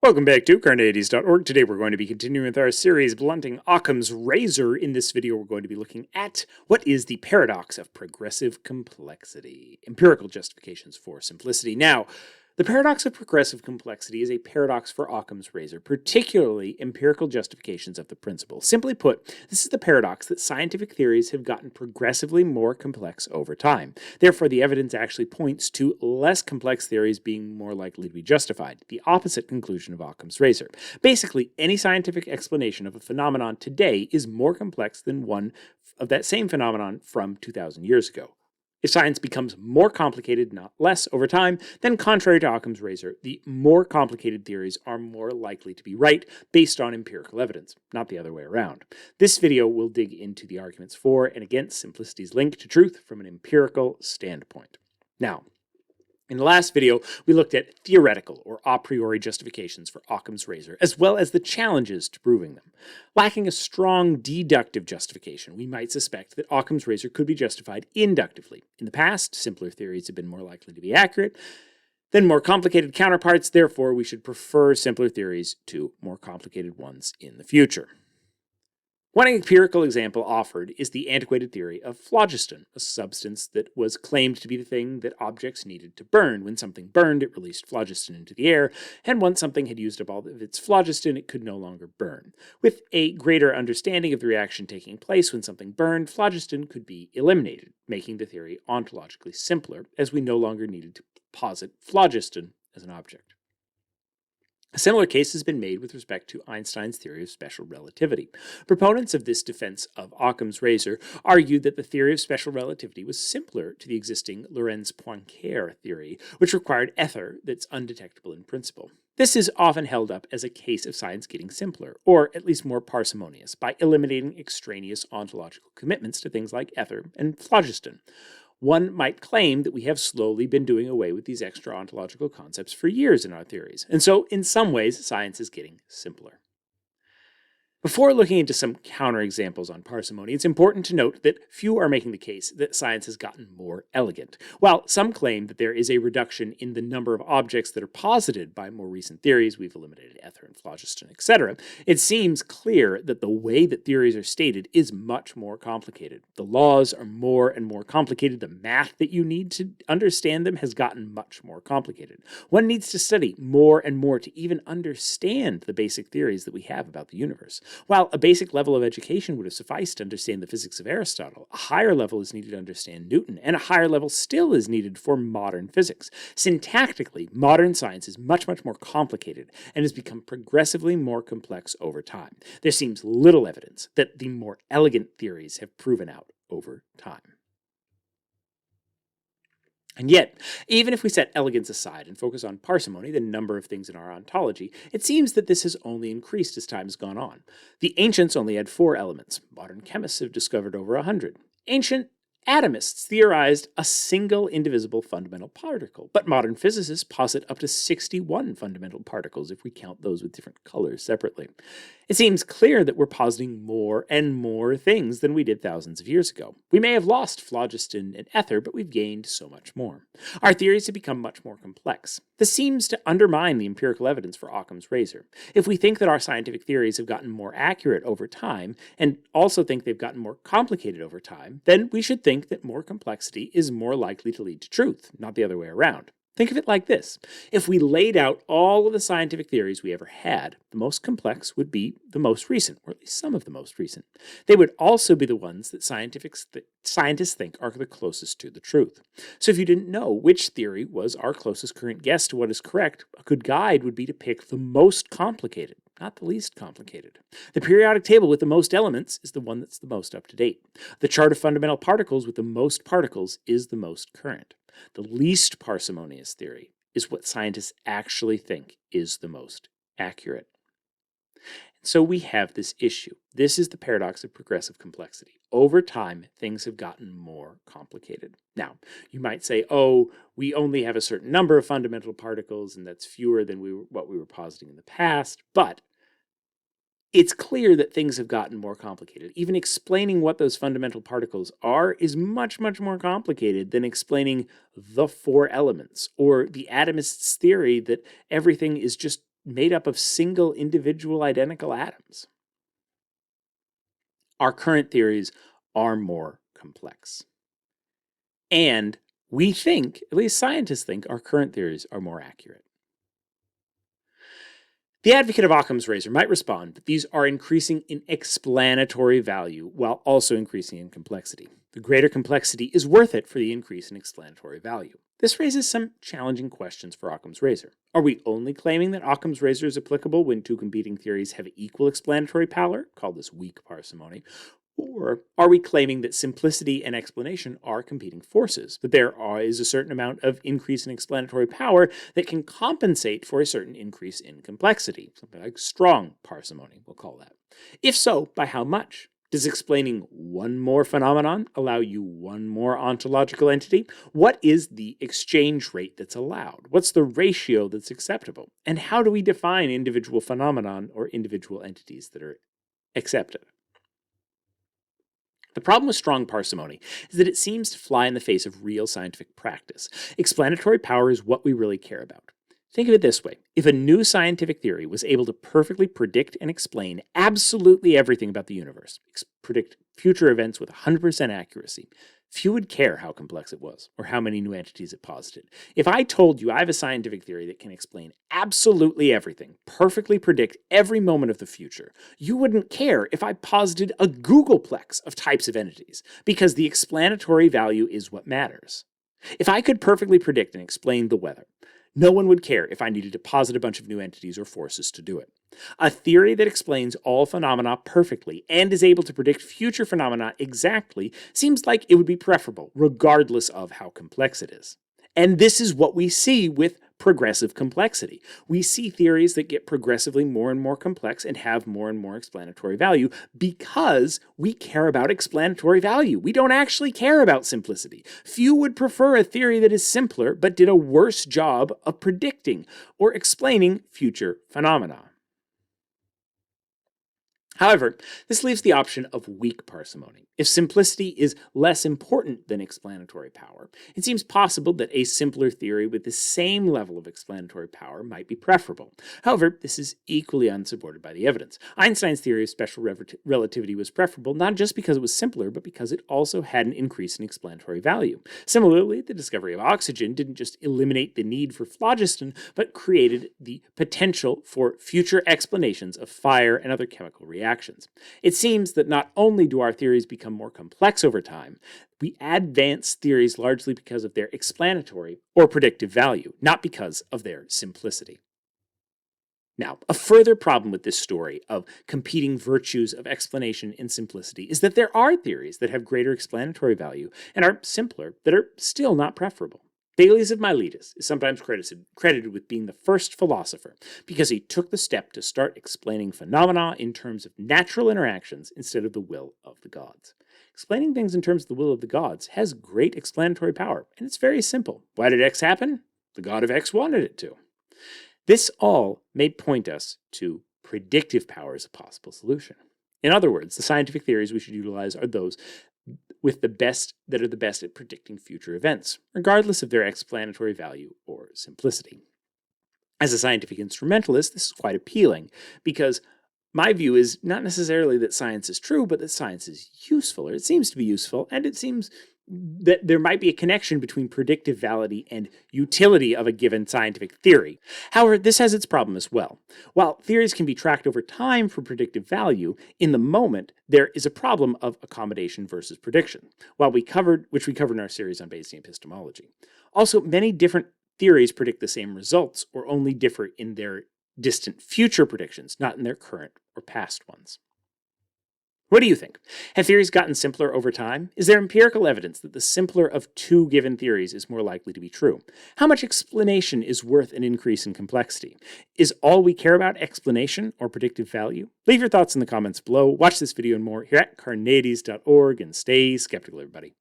Welcome back to Carneades.org. Today we're going to be continuing with our series, Blunting Occam's Razor. In this video, we're going to be looking at what is the paradox of progressive complexity, empirical justifications for simplicity. Now, the paradox of progressive complexity is a paradox for Occam's razor, particularly empirical justifications of the principle. Simply put, this is the paradox that scientific theories have gotten progressively more complex over time. Therefore, the evidence actually points to less complex theories being more likely to be justified, the opposite conclusion of Occam's razor. Basically, any scientific explanation of a phenomenon today is more complex than one of that same phenomenon from 2,000 years ago. If science becomes more complicated, not less, over time, then contrary to Occam's razor, the more complicated theories are more likely to be right based on empirical evidence, not the other way around. This video will dig into the arguments for and against simplicity's link to truth from an empirical standpoint. Now, in the last video, we looked at theoretical or a priori justifications for Occam's razor, as well as the challenges to proving them. Lacking a strong deductive justification, we might suspect that Occam's razor could be justified inductively. In the past, simpler theories have been more likely to be accurate than more complicated counterparts, therefore we should prefer simpler theories to more complicated ones in the future. One empirical example offered is the antiquated theory of phlogiston, a substance that was claimed to be the thing that objects needed to burn. When something burned, it released phlogiston into the air, and once something had used up all of its phlogiston, it could no longer burn. With a greater understanding of the reaction taking place when something burned, phlogiston could be eliminated, making the theory ontologically simpler, as we no longer needed to posit phlogiston as an object. A similar case has been made with respect to Einstein's theory of special relativity. Proponents of this defense of Occam's razor argued that the theory of special relativity was simpler to the existing Lorentz-Poincare theory, which required ether that's undetectable in principle. This is often held up as a case of science getting simpler, or at least more parsimonious, by eliminating extraneous ontological commitments to things like ether and phlogiston. One might claim that we have slowly been doing away with these extra ontological concepts for years in our theories, and so in some ways science is getting simpler. Before looking into some counterexamples on parsimony, it's important to note that few are making the case that science has gotten more elegant. While some claim that there is a reduction in the number of objects that are posited by more recent theories, we've eliminated ether and phlogiston, etc., it seems clear that the way that theories are stated is much more complicated. The laws are more and more complicated. The math that you need to understand them has gotten much more complicated. One needs to study more and more to even understand the basic theories that we have about the universe. While a basic level of education would have sufficed to understand the physics of Aristotle, a higher level is needed to understand Newton, and a higher level still is needed for modern physics. Syntactically, modern science is much more complicated and has become progressively more complex over time. There seems little evidence that the more elegant theories have proven out over time. And yet, even if we set elegance aside and focus on parsimony, the number of things in our ontology, it seems that this has only increased as time has gone on. The ancients only had 4 elements. Modern chemists have discovered over 100. Ancient atomists theorized a single indivisible fundamental particle, but modern physicists posit up to 61 fundamental particles if we count those with different colors separately. It seems clear that we're positing more and more things than we did thousands of years ago. We may have lost phlogiston and ether, but we've gained so much more. Our theories have become much more complex. This seems to undermine the empirical evidence for Occam's razor. If we think that our scientific theories have gotten more accurate over time, and also think they've gotten more complicated over time, then we should think that more complexity is more likely to lead to truth, not the other way around. Think of it like this. If we laid out all of the scientific theories we ever had, the most complex would be the most recent, or at least some of the most recent. They would also be the ones that scientists think are the closest to the truth. So if you didn't know which theory was our closest current guess to what is correct, a good guide would be to pick the most complicated, not the least complicated. The periodic table with the most elements is the one that's the most up to date. The chart of fundamental particles with the most particles is the most current. The least parsimonious theory is what scientists actually think is the most accurate. And so we have this issue. This is the paradox of progressive complexity. Over time, things have gotten more complicated. Now, you might say, oh, we only have a certain number of fundamental particles, and that's fewer than what we were positing in the past, but it's clear that things have gotten more complicated. Even explaining what those fundamental particles are is much more complicated than explaining the 4 elements, or the atomists' theory that everything is just made up of single individual identical atoms. Our current theories are more complex. And we think, at least scientists think, our current theories are more accurate. The advocate of Occam's razor might respond that these are increasing in explanatory value while also increasing in complexity. The greater complexity is worth it for the increase in explanatory value. This raises some challenging questions for Occam's razor. Are we only claiming that Occam's razor is applicable when two competing theories have equal explanatory power, called this weak parsimony? Or are we claiming that simplicity and explanation are competing forces, that there is a certain amount of increase in explanatory power that can compensate for a certain increase in complexity, something like strong parsimony, we'll call that? If so, by how much? Does explaining one more phenomenon allow you one more ontological entity? What is the exchange rate that's allowed? What's the ratio that's acceptable? And how do we define individual phenomenon or individual entities that are accepted? The problem with strong parsimony is that it seems to fly in the face of real scientific practice. Explanatory power is what we really care about. Think of it this way. If a new scientific theory was able to perfectly predict and explain absolutely everything about the universe, predict future events with 100% accuracy, few would care how complex it was or how many new entities it posited. If I told you I have a scientific theory that can explain absolutely everything, perfectly predict every moment of the future, you wouldn't care if I posited a Googleplex of types of entities, because the explanatory value is what matters. If I could perfectly predict and explain the weather, no one would care if I needed to posit a bunch of new entities or forces to do it. A theory that explains all phenomena perfectly and is able to predict future phenomena exactly seems like it would be preferable, regardless of how complex it is. And this is what we see with progressive complexity. We see theories that get progressively more and more complex and have more and more explanatory value because we care about explanatory value. We don't actually care about simplicity. Few would prefer a theory that is simpler but did a worse job of predicting or explaining future phenomena. However, this leaves the option of weak parsimony. If simplicity is less important than explanatory power, it seems possible that a simpler theory with the same level of explanatory power might be preferable. However, this is equally unsupported by the evidence. Einstein's theory of special relativity was preferable not just because it was simpler, but because it also had an increase in explanatory value. Similarly, the discovery of oxygen didn't just eliminate the need for phlogiston, but created the potential for future explanations of fire and other chemical reactions. It seems that not only do our theories become more complex over time, we advance theories largely because of their explanatory or predictive value, not because of their simplicity. Now, a further problem with this story of competing virtues of explanation and simplicity is that there are theories that have greater explanatory value and are simpler that are still not preferable. Thales of Miletus is sometimes credited with being the first philosopher because he took the step to start explaining phenomena in terms of natural interactions instead of the will of the gods. Explaining things in terms of the will of the gods has great explanatory power, and it's very simple. Why did X happen? The god of X wanted it to. This all may point us to predictive power as a possible solution. In other words, the scientific theories we should utilize are those with the best at predicting future events, regardless of their explanatory value or simplicity. As a scientific instrumentalist, this is quite appealing because my view is not necessarily that science is true, but that science is useful, or it seems to be useful, and it seems that there might be a connection between predictive validity and utility of a given scientific theory. However, this has its problem as well. While theories can be tracked over time for predictive value, in the moment, there is a problem of accommodation versus prediction, which we covered in our series on Bayesian epistemology. Also, many different theories predict the same results, or only differ in their distant future predictions, not in their current or past ones. What do you think? Have theories gotten simpler over time? Is there empirical evidence that the simpler of two given theories is more likely to be true? How much explanation is worth an increase in complexity? Is all we care about explanation or predictive value? Leave your thoughts in the comments below. Watch this video and more here at Carneades.org, and stay skeptical, everybody.